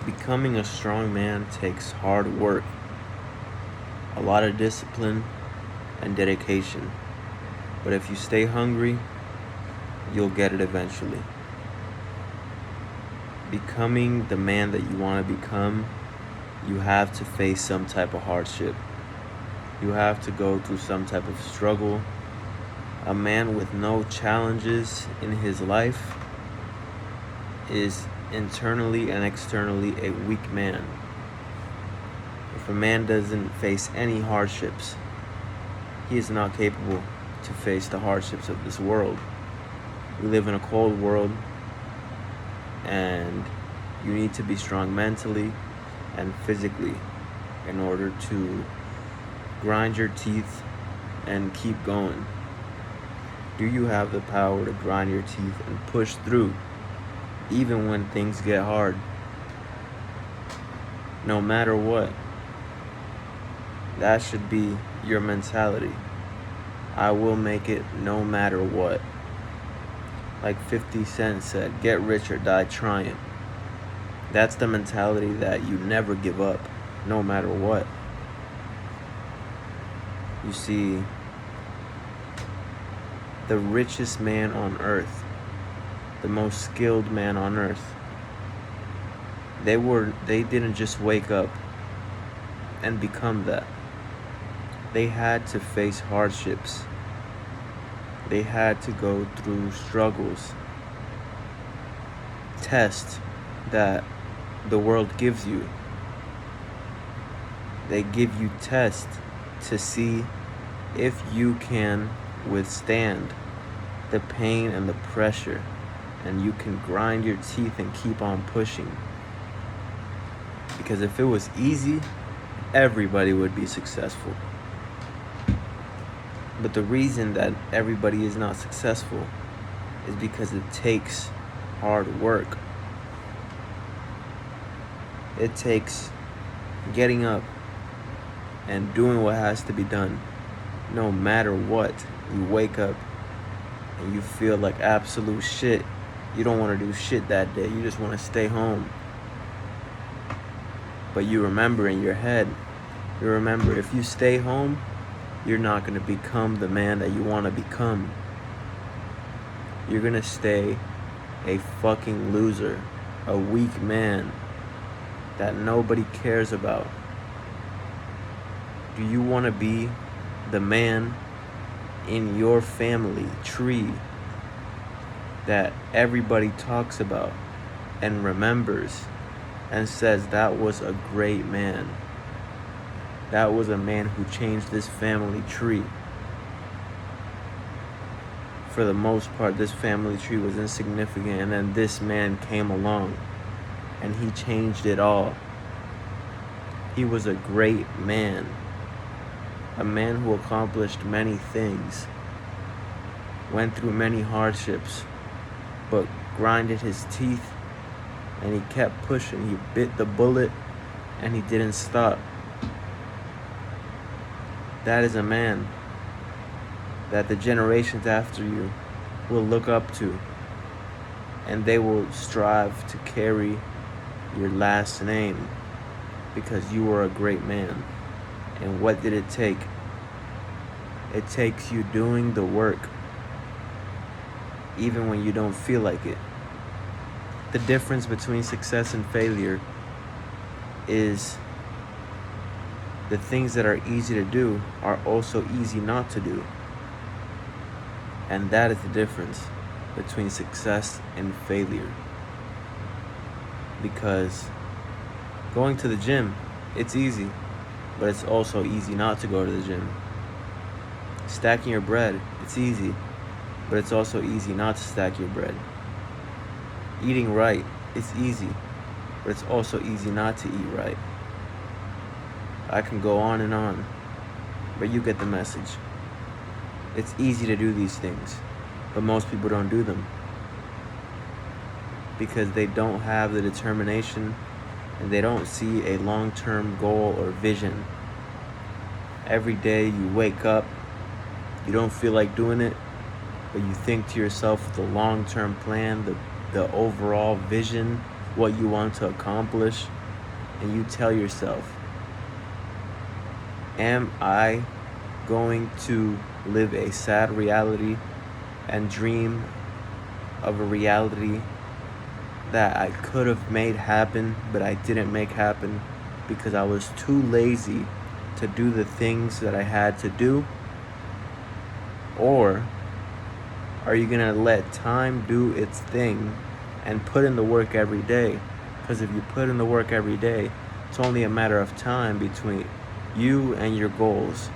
Becoming a strong man takes hard work, a lot of discipline, and dedication. But if you stay hungry, you'll get it eventually. Becoming the man that you want to become, you have to face some type of hardship. You have to go through some type of struggle. A man with no challenges in his life is internally and externally a weak man. If a man doesn't face any hardships, he is not capable to face the hardships of this world. We live in a cold world, and you need to be strong mentally and physically in order to grind your teeth and keep going. Do you have the power to grind your teeth and push through even when things get hard? No matter what. That should be your mentality. I will make it no matter what. Like 50 Cent said, get rich or die trying. That's the mentality that you never give up, no matter what. You see, the richest man on earth, the most skilled man on earth, they didn't just wake up and become that. They had to face hardships. They had to go through struggles, tests that the world gives you. They give you tests to see if you can withstand the pain and the pressure, and you can grind your teeth and keep on pushing. Because if it was easy, everybody would be successful. But the reason that everybody is not successful is because it takes hard work. It takes getting up and doing what has to be done. No matter what, you wake up and you feel like absolute shit. You don't want to do shit that day. You just want to stay home. But you remember in your head, if you stay home, you're not going to become the man that you want to become. You're going to stay a fucking loser, a weak man that nobody cares about. Do you want to be the man in your family tree that everybody talks about and remembers and says that was a great man? That was a man who changed this family tree. For the most part, this family tree was insignificant, and then this man came along and he changed it all. He was a great man. A man who accomplished many things, went through many hardships, but grinded his teeth and he kept pushing. He bit the bullet and he didn't stop. That is a man that the generations after you will look up to, and they will strive to carry your last name because you were a great man. And what did it take? It takes you doing the work, even when you don't feel like it. The difference between success and failure is the things that are easy to do are also easy not to do. And that is the difference between success and failure. Because going to the gym, it's easy, but it's also easy not to go to the gym. Stacking your bread, it's easy, but it's also easy not to stack your bread. Eating right, it's easy, but it's also easy not to eat right. I can go on and on, but you get the message. It's easy to do these things, but most people don't do them because they don't have the determination and they don't see a long-term goal or vision. Every day you wake up, you don't feel like doing it, but you think to yourself the long-term plan, the overall vision what you want to accomplish, and you tell yourself, am I going to live a sad reality and dream of a reality that I could have made happen, but I didn't make happen because I was too lazy to do the things that I had to do? Or are you gonna let time do its thing and put in the work every day? Because if you put in the work every day, it's only a matter of time between you and your goals.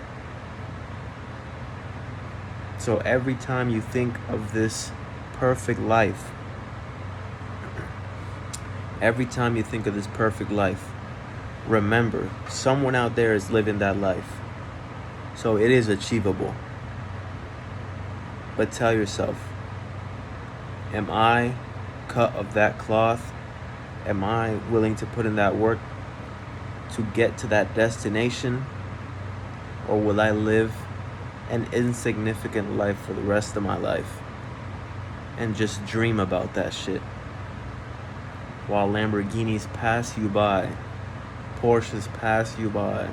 So every time you think of this perfect life, remember, someone out there is living that life. So it is achievable. But tell yourself, am I cut of that cloth? Am I willing to put in that work to get to that destination? Or will I live an insignificant life for the rest of my life and just dream about that shit while Lamborghinis pass you by, Porsches pass you by,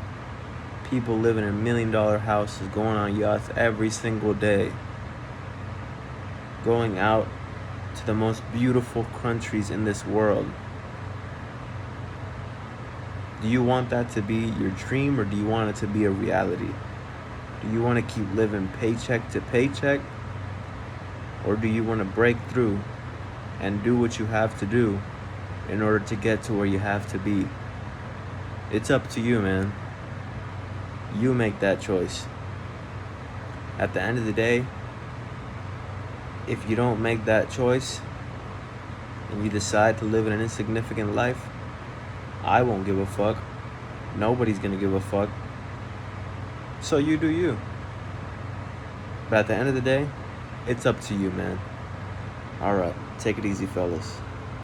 people living in $1 million houses, going on yachts every single day, going out to the most beautiful countries in this world? Do you want that to be your dream, or do you want it to be a reality? Do you want to keep living paycheck to paycheck? Or do you want to break through and do what you have to do in order to get to where you have to be? It's up to you, man. You make that choice. At the end of the day, if you don't make that choice and you decide to live an insignificant life, I won't give a fuck. Nobody's gonna give a fuck. So you do you. But at the end of the day, it's up to you, man. Alright, take it easy, fellas.